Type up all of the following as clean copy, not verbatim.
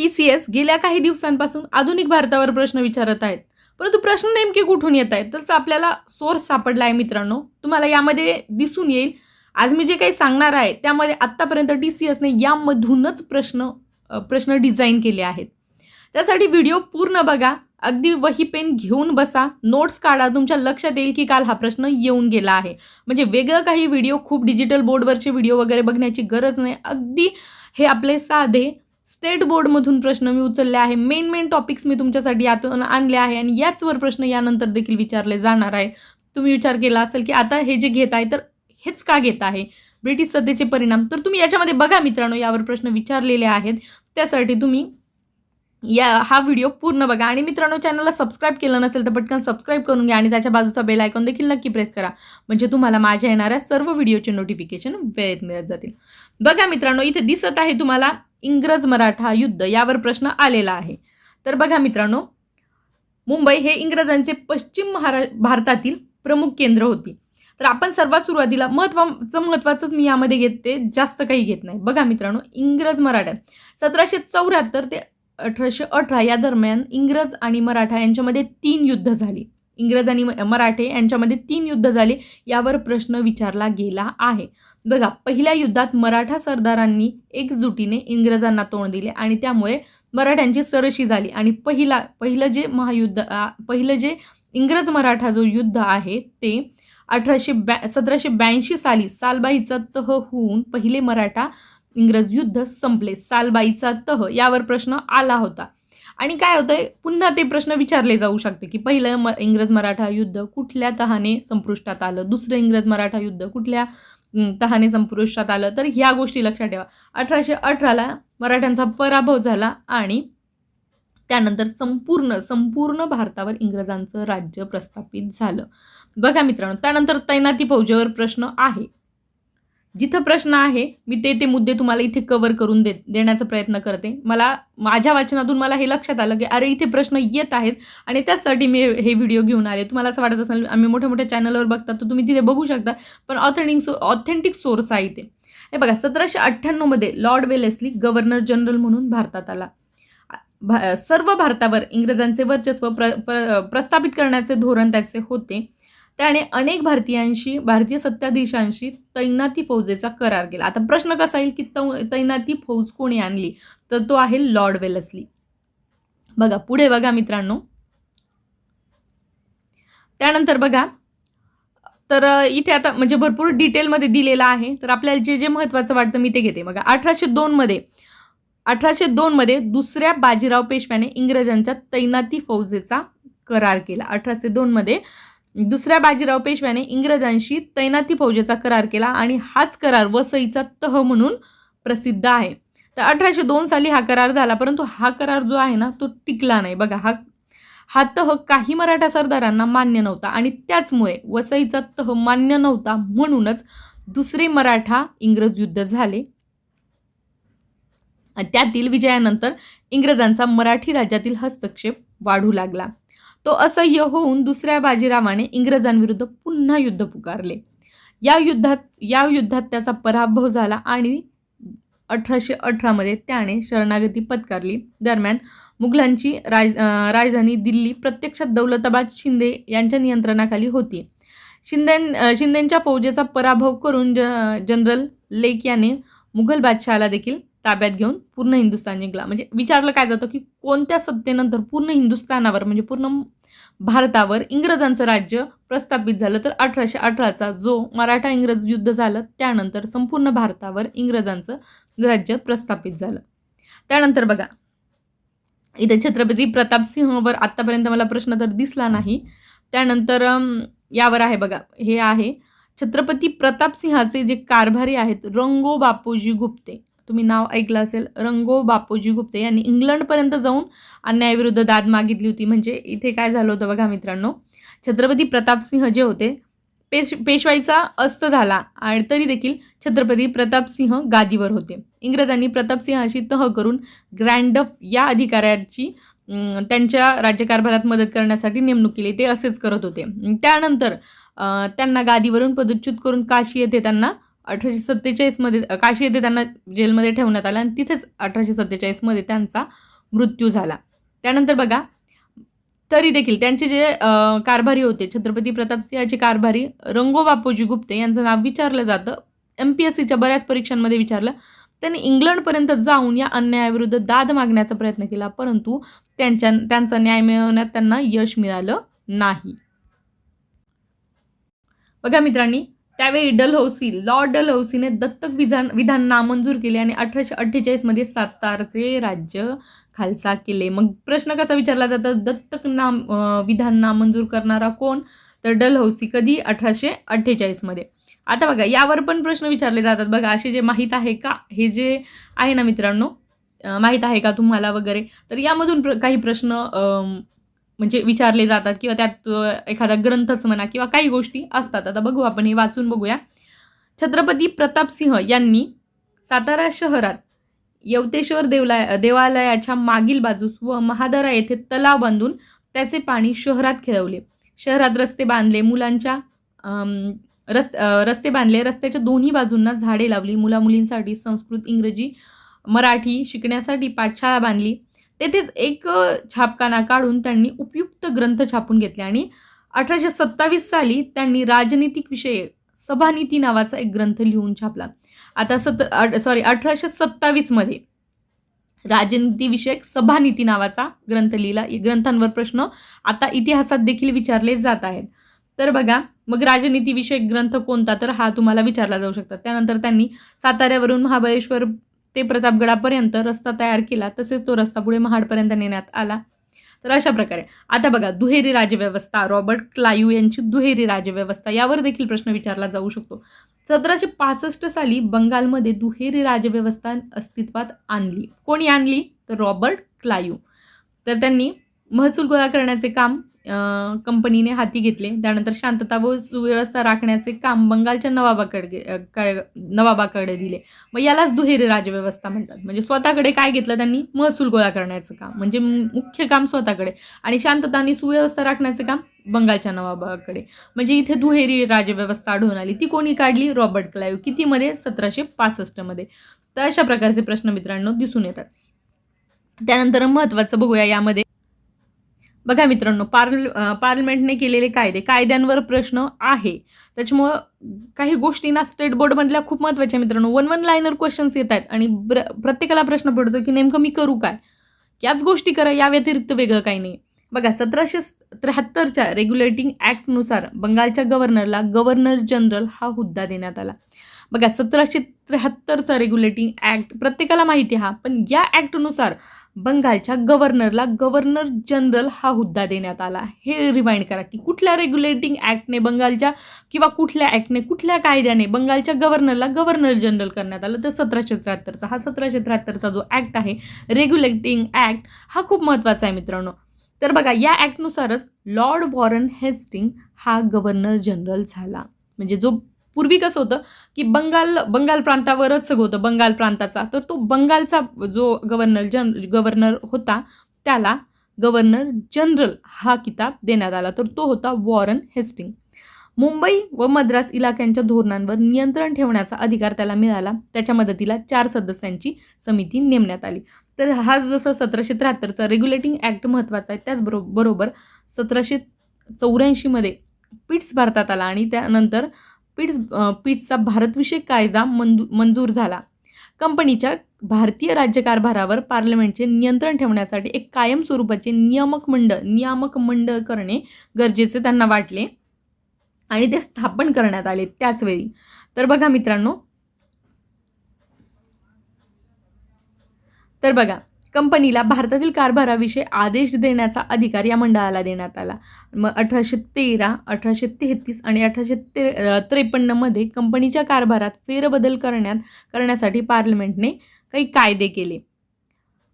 TCS गेल्या काही दिवसांपासून आधुनिक भारतावर प्रश्न विचारत आहेत. परंतु प्रश्न नेमके कुठून येत आहेत? तर आपल्याला सोर्स सापडला आहे मित्रांनो. तुम्हाला यामध्ये दिसून येईल. आज मी जे काही सांगणार आहे त्यामध्ये आत्तापर्यंत TCSने यामधूनच प्रश्न डिझाइन केले आहेत. त्यासाठी व्हिडिओ पूर्ण बघा. अगदी वही पेन घेऊन बसा, नोट्स काढा. तुमच्या लक्षात येईल की काल हा प्रश्न येऊन गेला आहे. म्हणजे वेगळं काही व्हिडिओ, खूप डिजिटल बोर्डवरचे व्हिडिओ वगैरे बघण्याची गरज नाही. अगदी हे आपले साधे स्टेट बोर्डमधून प्रश्न मी उचलले आहे. मेन टॉपिक्स मी तुमच्यासाठी यातून आणले आहे आणि याचवर प्रश्न यानंतर देखील विचारले जाणार आहे. तुम्ही विचार केला असेल की आता हे जे घेत आहे तर हेच का घेत आहे, ब्रिटिश सत्तेचे परिणाम. तर तुम्ही याच्यामध्ये बघा मित्रांनो, यावर प्रश्न विचारलेले आहेत. त्यासाठी तुम्ही हा व्हिडिओ पूर्ण बघा. आणि मित्रांनो, चॅनलला सबस्क्राईब केलं नसेल तर पटकन सबस्क्राईब करून घ्या आणि त्याच्या बाजूचा बेल आयकॉन देखील नक्की प्रेस करा. म्हणजे तुम्हाला माझ्या येणाऱ्या सर्व व्हिडिओचे नोटिफिकेशन वेळेत मिळत जातील. बघा मित्रांनो, इथे दिसत आहे तुम्हाला इंग्रज मराठा युद्ध यावर प्रश्न आलेला आहे. तर बघा मित्रांनो, मुंबई हे इंग्रजांचे पश्चिम भारतातील प्रमुख केंद्र होती. तर आपण सर्वात सुरुवातीला महत्त्वाचंच मी यामध्ये घेते, जास्त काही घेत नाही. बघा मित्रांनो, इंग्रज मराठा 1774 ते 1818 या दरम्यान इंग्रज आणि मराठा यांच्यामध्ये 3 युद्ध झाली. इंग्रज आणि मराठे यांच्यामध्ये 3 युद्ध झाले. यावर प्रश्न विचारला गेला आहे. बघा, पहिल्या युद्धात मराठा सरदारांनी एकजुटीने इंग्रजांना तोंड दिले आणि त्यामुळे मराठ्यांची सरशी झाली. आणि पहिलं जे इंग्रज मराठा जो युद्ध आहे ते 1782 साली सालबाईचा तह होऊन पहिले मराठा इंग्रज युद्ध संपले. सालबाईचा तह यावर प्रश्न आला होता. आणि काय होतंय, पुन्हा ते प्रश्न विचारले जाऊ शकते की पहिलं इंग्रज मराठा युद्ध कुठल्या तहाने संपुष्टात आलं, दुसरं इंग्रज मराठा युद्ध कुठल्या तहाने संपुष्टात आलं. तर ह्या गोष्टी लक्षात ठेवा. 1818ला मराठ्यांचा पराभव झाला आणि त्यानंतर संपूर्ण भारतावर इंग्रजांचं राज्य प्रस्थापित झालं. बघा मित्रांनो, त्यानंतर तैनाती फौजेवर प्रश्न आहे. जिथं प्रश्न आहे मी ते मुद्दे तुम्हाला इथे कव्हर करून देण्याचा प्रयत्न करते. माझ्या वाचनातून मला हे लक्षात आलं की अरे इथे प्रश्न येत आहेत आणि त्यासाठी मी हे व्हिडिओ घेऊन आले. तुम्हाला असं वाटत असेल आम्ही मोठ्या चॅनलवर बघता तर तुम्ही तिथे बघू शकता, पण ऑथेंटिक सोर्स आहे इथे. हे बघा, 1798 मध्ये लॉर्ड वेलेस्ली गव्हर्नर जनरल म्हणून भारतात आला. सर्व भारतावर इंग्रजांचे वर्चस्व प्रस्थापित करण्याचे धोरण त्याचे होते. त्याने अनेक भारतीय सत्ताधीशांशी तैनाती फौजेचा करार केला. आता प्रश्न कसा येईल की तैनाती फौज कोणी आणली, तर तो आहे लॉर्ड वेलेस्ली. बघा पुढे बघा मित्रांनो, त्यानंतर बघा, तर इथे आता म्हणजे भरपूर डिटेलमध्ये दिलेला आहे. तर आपल्याला जे महत्त्वाचं वाटतं मी ते घेते. बघा, 1802 मध्ये दुसऱ्या बाजीराव पेशव्याने इंग्रजांच्या तैनाती फौजेचा करार केला. 1802 मध्ये दुसऱ्या बाजीराव पेशव्याने इंग्रजांशी तैनाती फौजेचा करार केला आणि हाच करार वसईचा तह म्हणून प्रसिद्ध आहे. तर 1802 साली हा करार झाला, परंतु हा करार जो आहे ना तो टिकला नाही. बघा, हा तह काही मराठा सरदारांना मान्य नव्हता आणि त्याचमुळे वसईचा तह मान्य नव्हता, म्हणूनच दुसरे मराठा इंग्रज युद्ध झाले. त्यातील विजयानंतर इंग्रजांचा मराठी राज्यातील हस्तक्षेप वाढू लागला. तो असह्य होऊन दुसऱ्या बाजीरावाने इंग्रजांविरुद्ध पुन्हा युद्ध पुकारले. या युद्धात त्याचा पराभव झाला आणि 1818 मध्ये त्याने शरणागती पत्करली. दरम्यान मुघलांची राजधानी दिल्ली प्रत्यक्षात दौलताबाद शिंदे यांच्या नियंत्रणाखाली होती. शिंदेंच्या फौजेचा पराभव करून जनरल लेक याने मुघल बादशहाला देखील ताब्यात घेऊन पूर्ण हिंदुस्थान जिंकला. म्हणजे विचारलं काय जातं की कोणत्या सत्तेनंतर पूर्ण हिंदुस्थानावर म्हणजे पूर्ण भारतावर इंग्रजांचं राज्य प्रस्थापित झालं, तर 1818चा जो मराठा इंग्रज युद्ध झालं त्यानंतर संपूर्ण भारतावर इंग्रजांचं राज्य प्रस्थापित झालं. त्यानंतर बघा, इथे छत्रपती प्रतापसिंहवर आतापर्यंत मला प्रश्न तर दिसला नाही. त्यानंतर यावर आहे बघा, हे आहे छत्रपती प्रतापसिंहाचे जे कारभारी आहेत रंगो बापूजी गुप्ते. तुम्ही नाव ऐकलं असेल, रंगो बापूजी गुप्ते यांनी इंग्लंडपर्यंत जाऊन अन्यायाविरुद्ध दाद मागितली होती. म्हणजे इथे काय झालं होतं बघा मित्रांनो, छत्रपती प्रतापसिंह जे होते पेशवाईचा अस्त झाला आणि तरी देखील छत्रपती प्रतापसिंह गादीवर होते. इंग्रजांनी प्रतापसिंहाशी तह करून ग्रँडफ या अधिकाऱ्याची त्यांच्या राज्यकारभारात मदत करण्यासाठी नेमणूक केली. ते असेच करत होते. त्यानंतर त्यांना गादीवरून पदच्युत करून काशी येथे त्यांना 1847मध्ये काशी येथे त्यांना जेलमध्ये ठेवण्यात आलं आणि तिथेच 1847मध्ये त्यांचा मृत्यू झाला. त्यानंतर बघा, तरी देखील त्यांचे जे कारभारी होते छत्रपती प्रतापसिंहाचे कारभारी रंगो बापूजी गुप्ते यांचं नाव विचारलं जातं. MPSCच्या बऱ्याच परीक्षांमध्ये विचारलं. त्यांनी इंग्लंडपर्यंत जाऊन या अन्यायाविरुद्ध दाद मागण्याचा प्रयत्न केला, परंतु त्यांचा न्याय मिळवण्यात त्यांना यश मिळालं नाही. बघा मित्रांनी, त्यावेळी लॉर्ड डलहौसीने दत्तक विधान नामंजूर केले आणि 1848मध्ये सातारचे राज्य खालसा केले. मग प्रश्न कसा विचारला जातो, दत्तक विधान नामंजूर करणारा कोण? तर डलहौसी. कधी? 1848मध्ये. आता बघा, यावर पण प्रश्न विचारले जातात बघा, असे जे माहीत आहे का, हे जे आहे ना मित्रांनो, माहीत आहे का तुम्हाला वगैरे, तर यामधून काही प्रश्न म्हणजे विचारले जातात किंवा त्यात एखादा ग्रंथच म्हणा किंवा काही गोष्टी असतात. आता बघू, आपण हे वाचून बघूया. छत्रपती प्रतापसिंह यांनी सातारा शहरात यवतेश्वर देवालयाच्या मागील बाजूस व महादरा येथे तलाव बांधून त्याचे पाणी शहरात खेळवले. शहरात रस्ते बांधले, रस्ते बांधले, रस्त्याच्या दोन्ही बाजूंना झाडे लावली, मुलामुलींसाठी संस्कृत, इंग्रजी, मराठी शिकण्यासाठी पाठशाळा बांधली. तेथेच एक छापखाना काढून त्यांनी उपयुक्त ग्रंथ छापून घेतले आणि 1827 साली त्यांनी राजनीतिक विषय सभानीती नावाचा एक ग्रंथ लिहून छापला. आता 1827मध्ये राजनीतीविषयक सभानीती नावाचा ग्रंथ लिहिला. ग्रंथांवर प्रश्न आता इतिहासात देखील विचारले जात आहेत. तर बघा, मग राजनीतीविषयक ग्रंथ कोणता, तर हा तुम्हाला विचारला जाऊ शकतात. त्यानंतर त्यांनी साताऱ्यावरून महाबळेश्वर ते प्रतापगडापर्यंत रस्ता तयार केला, तसेच तो रस्ता पुढे महाडपर्यंत नेण्यात आला. तर अशा प्रकारे आता बघा, दुहेरी राजव्यवस्था, रॉबर्ट क्लाईव्ह यांची दुहेरी राजव्यवस्था, यावर देखील प्रश्न विचारला जाऊ शकतो. 1765 साली बंगालमध्ये दुहेरी राजव्यवस्था अस्तित्वात आणली. कोणी आणली? तर रॉबर्ट क्लाईव्ह. तर त्यांनी महसूल गोळा करण्याचे काम कंपनीने हाती घेतले. त्यानंतर शांतता व सुव्यवस्था राखण्याचे काम बंगालच्या नवाबाकडे दिले. मग यालाच दुहेरी राजव्यवस्था म्हणतात. म्हणजे स्वतःकडे काय घेतलं त्यांनी? महसूल गोळा करण्याचं काम, म्हणजे मुख्य काम स्वतःकडे, आणि शांतता आणि सुव्यवस्था राखण्याचे काम बंगालच्या नवाबाकडे. म्हणजे इथे दुहेरी राजव्यवस्था आढळून आली. ती कोणी काढली? Robert Clive. कितीमध्ये? 1765मध्ये. तर अशा प्रकारचे प्रश्न मित्रांनो दिसून येतात. त्यानंतर महत्त्वाचं बघूया यामध्ये. बघा मित्रांनो, पार्लमेंटने केलेले कायद्यांवर प्रश्न आहे. त्याच्यामुळं काही गोष्टींना स्टेट बोर्डमधल्या खूप महत्त्वाच्या मित्रांनो 1 लाईनर क्वेश्चन्स येत आहेत आणि प्रत्येकाला प्रश्न पडतो की नेमकं मी करू काय, याच गोष्टी करा, या व्यतिरिक्त वेगळं काही नाही. बघा, 1773च्या रेग्युलेटिंग ॲक्टनुसार बंगालच्या गव्हर्नरला गव्हर्नर जनरल हा हुद्दा देण्यात आला. बघा, 1773चा रेग्युलेटिंग ॲक्ट प्रत्येकाला माहिती आहे, पण या ॲक्टनुसार बंगालच्या गव्हर्नरला गव्हर्नर जनरल हा हुद्दा देण्यात आला. हे रिमाइंड करा की कुठल्या रेग्युलेटिंग ॲक्टने बंगालच्या किंवा कुठल्या ॲक्टने, कुठल्या कायद्याने बंगालच्या गव्हर्नरला गव्हर्नर जनरल करण्यात आलं. तर 1773चा. हा 1773चा जो ॲक्ट आहे, रेग्युलेटिंग ॲक्ट, हा खूप महत्त्वाचा आहे मित्रांनो. तर बघा, या ॲक्टनुसारच लॉर्ड वॉरन हेस्टिंग हा गव्हर्नर जनरल झाला. म्हणजे जो पूर्वी कसं होतं की बंगाल प्रांतावरच सगळं होतं, बंगाल प्रांताचा, तर तो बंगालचा जो गव्हर्नर होता त्याला गव्हर्नर जनरल हा किताब देण्यात आला. तर तो होता वॉरन हेस्टिंग. मुंबई व मद्रास इलाक्यांच्या धोरणांवर नियंत्रण ठेवण्याचा अधिकार त्याला मिळाला. त्याच्या मदतीला 4 सदस्यांची समिती नेमण्यात आली. तर हा जसं 1773चा रेग्युलेटिंग ॲक्ट महत्त्वाचा आहे, त्याचबरोबर 1784मध्ये पिट्स भारतात आला आणि त्यानंतर पिट्सचा भारतविषयक कायदा मंजूर झाला. कंपनीच्या भारतीय राज्यकारभारावर पार्लमेंटचे नियंत्रण ठेवण्यासाठी एक कायम स्वरूपाचे नियामक मंडळ करणे गरजेचे त्यांना वाटले आणि ते स्थापन करण्यात आले त्याच वेळी. तर बघा मित्रांनो, कंपनीला भारतातील कारभाराविषयी आदेश देण्याचा अधिकार या मंडळाला देण्यात आला. मग 1813, 1833 आणि 1853मध्ये कंपनीच्या कारभारात फेरबदल करण्यासाठी पार्लमेंटने काही कायदे केले.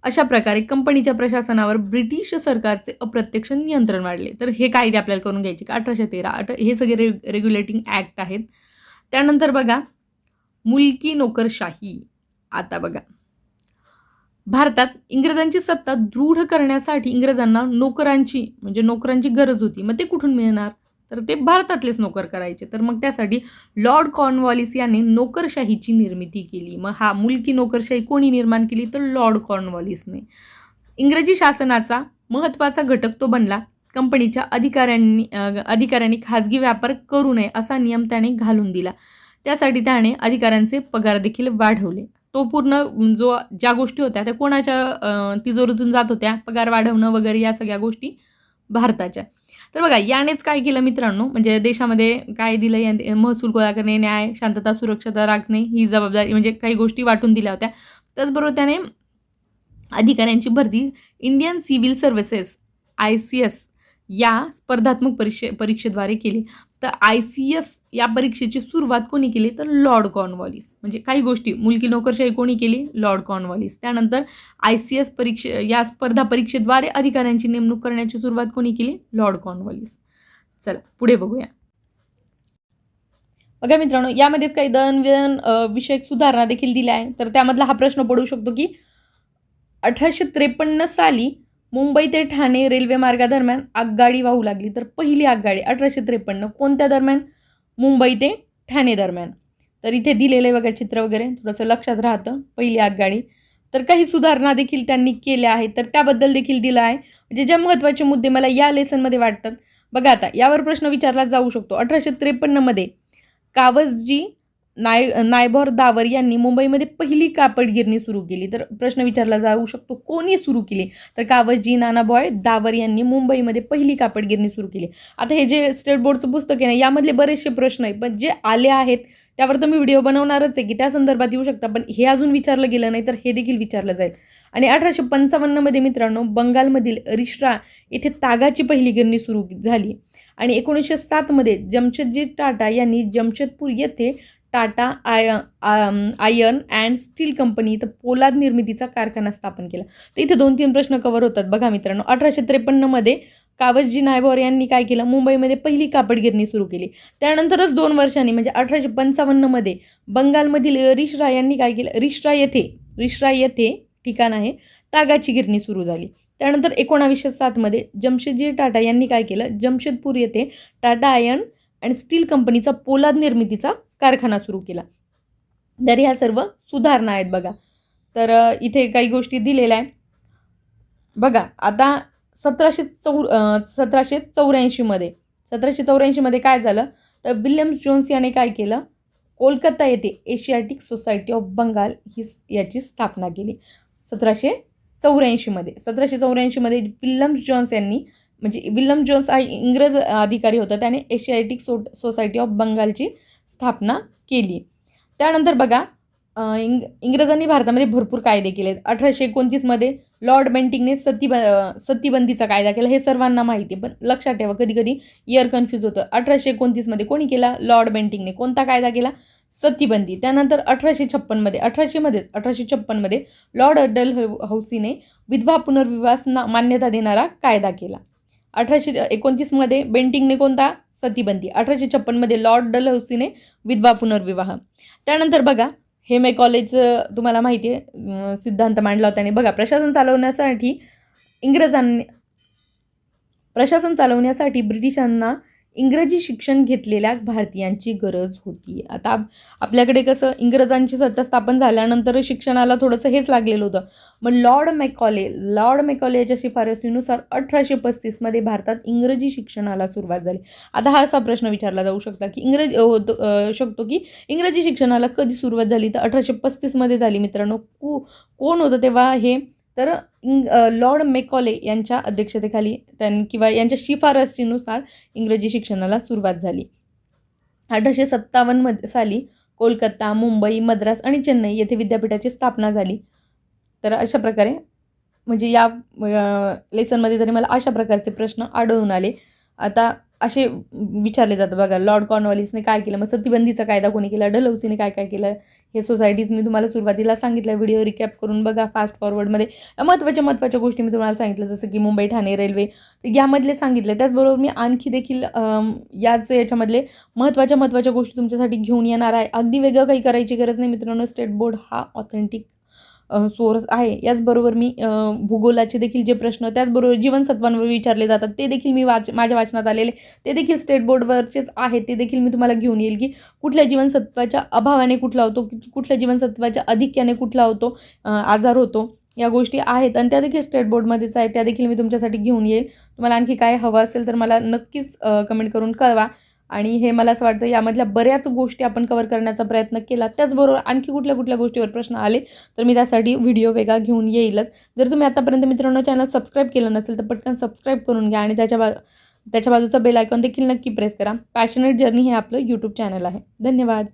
अशा प्रकारे कंपनीच्या प्रशासनावर ब्रिटिश सरकारचे अप्रत्यक्ष नियंत्रण वाढले. तर हे कायदे आपल्याला करून घ्यायचे का? 1813 हे सगळे रेग्युलेटिंग ॲक्ट आहेत. त्यानंतर बघा, मुलकी नोकरशाही. आता बघा, भारतात इंग्रजांची सत्ता दृढ करण्यासाठी इंग्रजांना नोकरांची गरज होती. मग ते कुठून मिळणार? तर ते भारतातलेच नोकर करायचे. तर मग त्यासाठी लॉर्ड कॉर्नवॉलिस यांनी नोकरशाहीची निर्मिती केली. मग मुलकी नोकरशाही कोणी निर्माण केली? तर लॉर्ड कॉर्नवॉलिसने. इंग्रजी शासनाचा महत्त्वाचा घटक तो बनला. कंपनीच्या अधिकाऱ्यांनी खाजगी व्यापार करू नये असा नियम त्याने घालून दिला. त्यासाठी त्याने अधिकाऱ्यांचे पगार देखील वाढवले. तो पूर्ण ज्या गोष्टी होत्या त्या कोणाच्या तिजोरीतून जात होत्या? पगार वाढवणं वगैरे या सगळ्या गोष्टी भारताच्या. तर बघा यानेच काय केलं मित्रांनो, म्हणजे देशामध्ये काय दिलं? महसूल गोळा करणे, न्याय, शांतता, सुरक्षता राखणे ही जबाबदारी, म्हणजे काही गोष्टी वाटून दिल्या होत्या. त्याचबरोबर त्याने अधिकाऱ्यांची भरती इंडियन सिव्हिल सर्व्हिसेस ICS या स्पर्धात्मक परीक्षेद्वारे केली. तर ICS या परीक्षेची सुरुवात कोणी केली? तर लॉर्ड कॉर्नवॉलिस. म्हणजे काही गोष्टी मुलकी नोकरशाही कोणी केली? Lord Cornwallis. त्यानंतर ICS या स्पर्धा परीक्षेद्वारे अधिकाऱ्यांची नेमणूक करण्याची सुरुवात कोणी केली? Lord Cornwallis. चला पुढे बघूया. बघा मित्रांनो, यामध्येच काही दळणवळण विषयक सुधारणा देखील दिल्या आहे. तर त्यामधला हा प्रश्न पडू शकतो की 1853 साली मुंबई ते ठाणे रेल्वे मार्गादरम्यान आगगाडी वाहू लागली. तर पहिली आगगाडी 1853 कोणत्या दरम्यान? मुंबई ते ठाणे दरम्यान. तर इथे दिलेलं आहे बघा चित्र वगैरे, थोडंसं लक्षात राहतं. पहिली आगगाडी. तर काही सुधारणा देखील त्यांनी केल्या आहेत, तर त्याबद्दल देखील दिलं आहे. म्हणजे ज्या महत्त्वाचे मुद्दे मला या लेसनमध्ये वाटतात. बघा आता यावर प्रश्न विचारला जाऊ शकतो. 1853 मध्ये कावसजी नायभॉर दावर यांनी मुंबईमध्ये पहिली कापड गिरणी सुरू केली. तर प्रश्न विचारला जाऊ शकतो कोणी सुरू केली? तर कावसजी नानाबॉय दावर यांनी मुंबईमध्ये पहिली कापड गिरणी सुरू केली. आता हे जे स्टेट बोर्डचं पुस्तक आहे ना, यामधले बरेचसे प्रश्न आहेत, पण जे आले आहेत त्यावर तर मी व्हिडिओ बनवणारच आहे की त्या संदर्भात येऊ शकता, पण हे अजून विचारलं गेलं नाही तर हे देखील विचारलं जाईल. आणि 1855 मध्ये मित्रांनो बंगालमधील रिश्रा येथे तागाची पहिली गिरणी सुरू झाली. आणि 1907 मध्ये जमशेदजी टाटा यांनी जमशेदपूर येथे Tata iron and still company इथं पोलाद निर्मितीचा कारखाना स्थापन केला. तर इथे 2-3 प्रश्न कव्हर होतात. बघा मित्रांनो, 1853 मध्ये कावसजी नायभॉर यांनी काय केलं? मुंबईमध्ये पहिली कापड गिरणी सुरू केली. त्यानंतरच 2 वर्षांनी म्हणजे 1855 मध्ये बंगालमधील रिश्रा यांनी काय केलं? रिश्रा येथे ठिकाण आहे तागाची गिरणी सुरू झाली. त्यानंतर 1907 मध्ये जमशेदजी टाटा यांनी काय केलं? जमशेदपूर येथे टाटा आयर्न अँड स्टील कंपनीचा पोलाद निर्मितीचा कारखाना सुरू केला. तर ह्या सर्व सुधारणा आहेत बघा. तर इथे काही गोष्टी दिलेल्या आहेत बघा. आता 1784 मध्ये काय झालं? तर विल्यम्स जोन्स याने काय केलं? कोलकाता येथे एशियाटिक सोसायटी ऑफ बंगाल याची स्थापना केली. 1784 मध्ये विल्यम्स जोन्स यांनी, म्हणजे विल्यम जोन्स हा इंग्रज अधिकारी होता, त्याने एशियाटिक सोसायटी ऑफ बंगालची स्थापना केली. त्यानंतर बघा इंग्रजांनी भारतामध्ये भरपूर कायदे केले. 1829 मध्ये लॉर्ड बेंटिंगने सतीबंदीचा कायदा केला. हे सर्वांना माहिती आहे, पण लक्षात ठेवा कधी कधी इयर कन्फ्यूज होतं. 1829 मध्ये कोणी केला? लॉर्ड बेंटिंगने. कोणता कायदा केला? सतीबंदी. त्यानंतर 1856 मध्ये लॉर्ड डलहौसीने विधवा पुनर्विवाहास मान्यता देणारा कायदा केला. 1829 मध्ये बेंटिंगने कोणता? सतीबंदी. 1856 मध्ये लॉर्ड डलहौसीने विधवा पुनर्विवाह. त्यानंतर बघा हे कॉलेज तुम्हाला माहिती आहे सिद्धांत मांडला होता. आणि बघा प्रशासन चालवण्यासाठी ब्रिटिशांना इंग्रजी शिक्षण घेतलेल्या भारतीयांची गरज होती. आता आपल्याकडे कसं इंग्रजांची सत्ता स्थापन झाल्यानंतर शिक्षणाला थोडंसं हेच लागलेलं होतं. मग लॉर्ड मॅकॉले याच्या शिफारसीनुसार 1835 मध्ये भारतात इंग्रजी शिक्षणाला सुरुवात झाली. आता हा असा प्रश्न विचारला जाऊ शकता की इंग्रजी शिक्षणाला कधी सुरुवात झाली? तर 1835 मध्ये झाली मित्रांनो. कोण होतं तेव्हा हे? तर लॉर्ड मॅकॉले यांच्या अध्यक्षतेखाली किंवा यांच्या शिफारसीनुसार इंग्रजी शिक्षणाला सुरुवात झाली. 1857 साली कोलकाता, मुंबई, मद्रास आणि चेन्नई येथे विद्यापीठाची स्थापना झाली. तर अशा प्रकारे म्हणजे या लेसनमध्ये तरी मला अशा प्रकारचे प्रश्न आढळून आले. आता असे विचारले जातं बघा, लॉर्ड कॉर्नवॉलिसने काय केलं? मग सतीबंदीचा कायदा कोणी केला? डलहौसीने काय काय केलं? हे सोसायटीज मी तुम्हाला सुरुवातीला सांगितलं. व्हिडिओ रिकॅप करून बघा फास्ट फॉरवर्डमध्ये. महत्त्वाच्या गोष्टी मी तुम्हाला सांगितलं, जसं की मुंबई ठाणे रेल्वे, यामधले सांगितले. त्याचबरोबर मी आणखी देखील याच्यामधले महत्त्वाच्या गोष्टी तुमच्यासाठी घेऊन येणार आहे. अगदी वेगळं काही करायची गरज नाही मित्रांनो. स्टेट बोर्ड हा ऑथेंटिक सोर्स आहे. याचबरोबर मी भूगोलाचे देखील जे प्रश्न, त्याचबरोबर जीवनसत्वांवर विचारले जातात ते देखील मी माझ्या वाचनात आलेले, ते देखील स्टेट बोर्डवरचेच आहेत. ते देखील मी तुम्हाला घेऊन येईल की कुठल्या जीवनसत्वाच्या अभावाने कुठला होतो, कुठल्या जीवनसत्वाच्या अधिक्याने कुठला होतो आजार होतो. या गोष्टी आहेत आणि त्या देखील स्टेट बोर्डमध्येच आहेत. त्या देखील मी तुमच्यासाठी घेऊन येईल. तुम्हाला आणखी काय हवं असेल तर मला नक्कीच कमेंट करून कळवा. आणि हे मला असं वाटतं यामधल्या बऱ्याच गोष्टी आपण कव्हर करण्याचा प्रयत्न केला. त्याचबरोबर आणखी कुठल्या गोष्टीवर प्रश्न आले तर मी त्यासाठी व्हिडिओ वेगळा घेऊन येईलच. जर तुम्ही आतापर्यंत मित्रांनो चॅनल सबस्क्राईब केलं नसेल तर पटकन सबस्क्राईब करून घ्या आणि त्याच्या बाजूचा बेल आयकॉन देखील नक्की प्रेस करा. पॅशनेट जर्नी हे आपलं यूट्यूब चॅनल आहे. धन्यवाद.